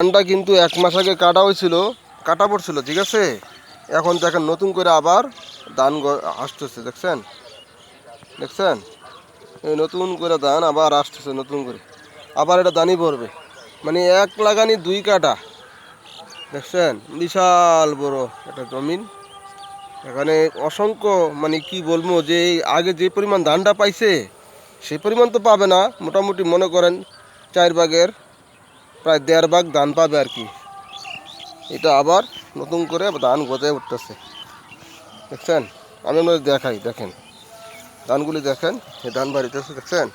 ধানটা কিন্তু 1 মাস আগে কাটা হয়েছিল, কাটা পড়ছিল, ঠিক আছে। এখন দেখেন নতুন করে আবার ধান আসতেছে, দেখছেন দেখছেন, এই নতুন করে ধান আবার আসতেছে, নতুন করে আবার এটা ধানই পড়বে। মানে 1 লাগানি 2 কাটা, দেখছেন, বিশাল বড় একটা জমিন। এখানে অসংখ্য, মানে কি বলবো, যে আগে যে পরিমাণ ধানটা পাইছে সেই পরিমাণ তো পাবে না। মোটামুটি মনে করেন 4 ভাগের প্রায় 1.5 ভাগ ধান পাবে আর কি। এটা আবার নতুন করে ধান গজায় উঠতেছে, দেখছেন। আমি আপনাদের দেখাই, দেখেন ধানগুলি, দেখেন এই ধান বাড়িতেছে, দেখছেন।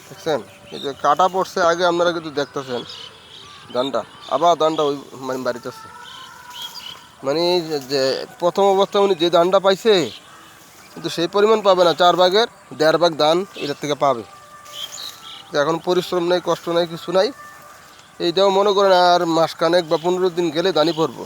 দেখছেন, এই যে কাটা পড়ছে আগে, আপনারা কিন্তু দেখতেছেন ধানটা, আবার ধানটা ওই মানে বাড়িতেছে। মানে যে প্রথম অবস্থায় উনি যে ধানটা পাইছে কিন্তু সেই পরিমাণ পাবে না, 4 ভাগের 1.5 ভাগ ধান এটার থেকে পাবে। এখন পরিশ্রম নেই, কষ্ট নেই, কিছু নাই। এইটাও মনে করেন আর মাসখানেক বা 15 দিন গেলে ধানই পড়বো।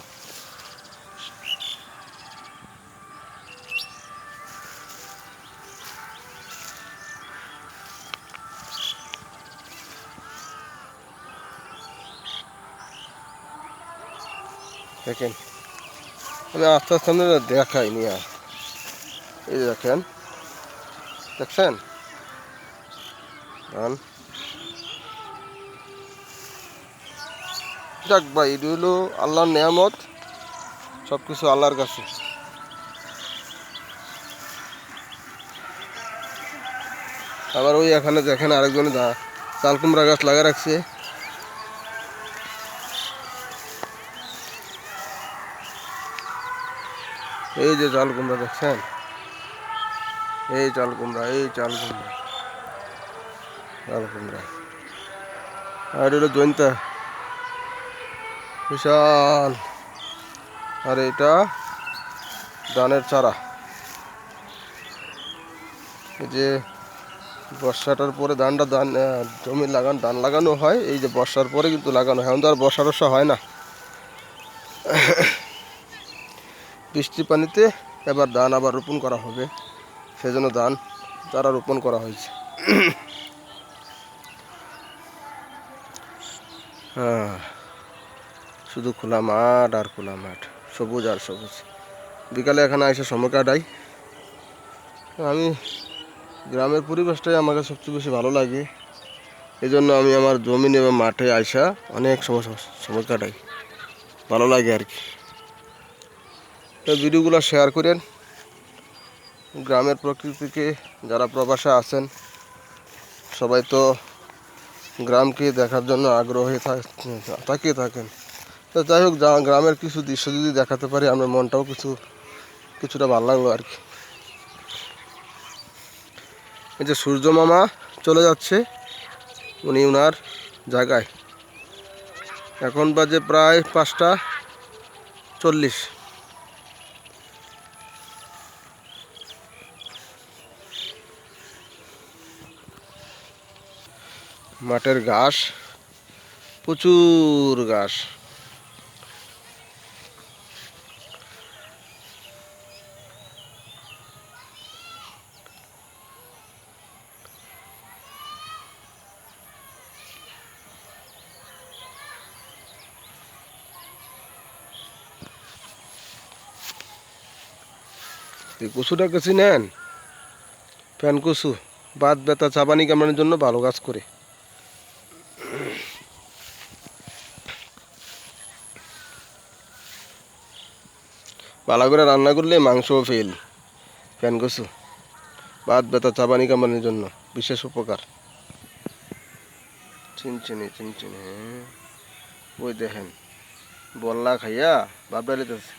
দেখেন, আমি আস্তে আস্তে দেখাই নিয়ে, এই দেখেন, দেখছেন ধান। যাক ভাই, এটা হলো আল্লাহর নেয়ামত, সব কিছু আল্লাহর কাছে। আবার ওই এখানে দেখেন আরেকজনে চাল কুমড়া গাছ লাগা রাখছে। এই যে চাল কুমড়া, দেখছেন, এই চাল কুমড়া, এই চাল কুমড়া, চাল কুমড়া। আর হলো জৈন্তা, বিশাল। আর এটা ধানের চারা। এই যে বর্ষাটার পরে ধান জমি ধান লাগানো হয়, এই যে বর্ষার পরে কিন্তু লাগানো হয়। এখন তো আর বর্ষা টর্ষা হয় না, বৃষ্টির পানিতে এবার ধান আবার রোপণ করা হবে, সেজন্য ধান চারা রোপণ করা হয়েছে। হ্যাঁ, শুধু খোলা মাঠ আর খোলা মাঠ, সবুজ আর সবুজ। বিকালে এখানে এসে সময় কাটাই। আমি গ্রামের পরিবেশটাই আমার কাছে সবচেয়ে বেশি ভালো লাগে, এই জন্য আমি আমার জমি এবং মাঠে আইসা অনেক সময় কাটাই, ভালো লাগে আর কি। তো ভিডিওগুলো শেয়ার করেন। গ্রামের প্রকৃতিকে, যারা প্রবাসে আছেন সবাই তো গ্রামকে দেখার জন্য আগ্রহী তাকিয়ে থাকেন। তো যাই হোক, গ্রামের কিছু দৃশ্য যদি দেখাতে পারি, আমার মনটাও কিছুটা ভালো লাগলো আর কি। এই যে সূর্য মামা চলে যাচ্ছে উনি ওনার জায়গায়। এখন বাজে প্রায় 5টা 40। মাঠের ঘাস, প্রচুর ঘাস। এই কচুটা কাছে নেন, প্যান কচু, বাত ব্যথা চাবানি কামড়ানোর জন্য ভালো কাজ করে। ভালো করে রান্না করলে মাংসও ফেল। প্যান কচু বাত ব্যথা চাবানি কামড়ানোর জন্য বিশেষ উপকার। চিনচিনি চিনচিনি, ওই দেখেন বল্লা খাইয়া বাপ ডালিতেছে।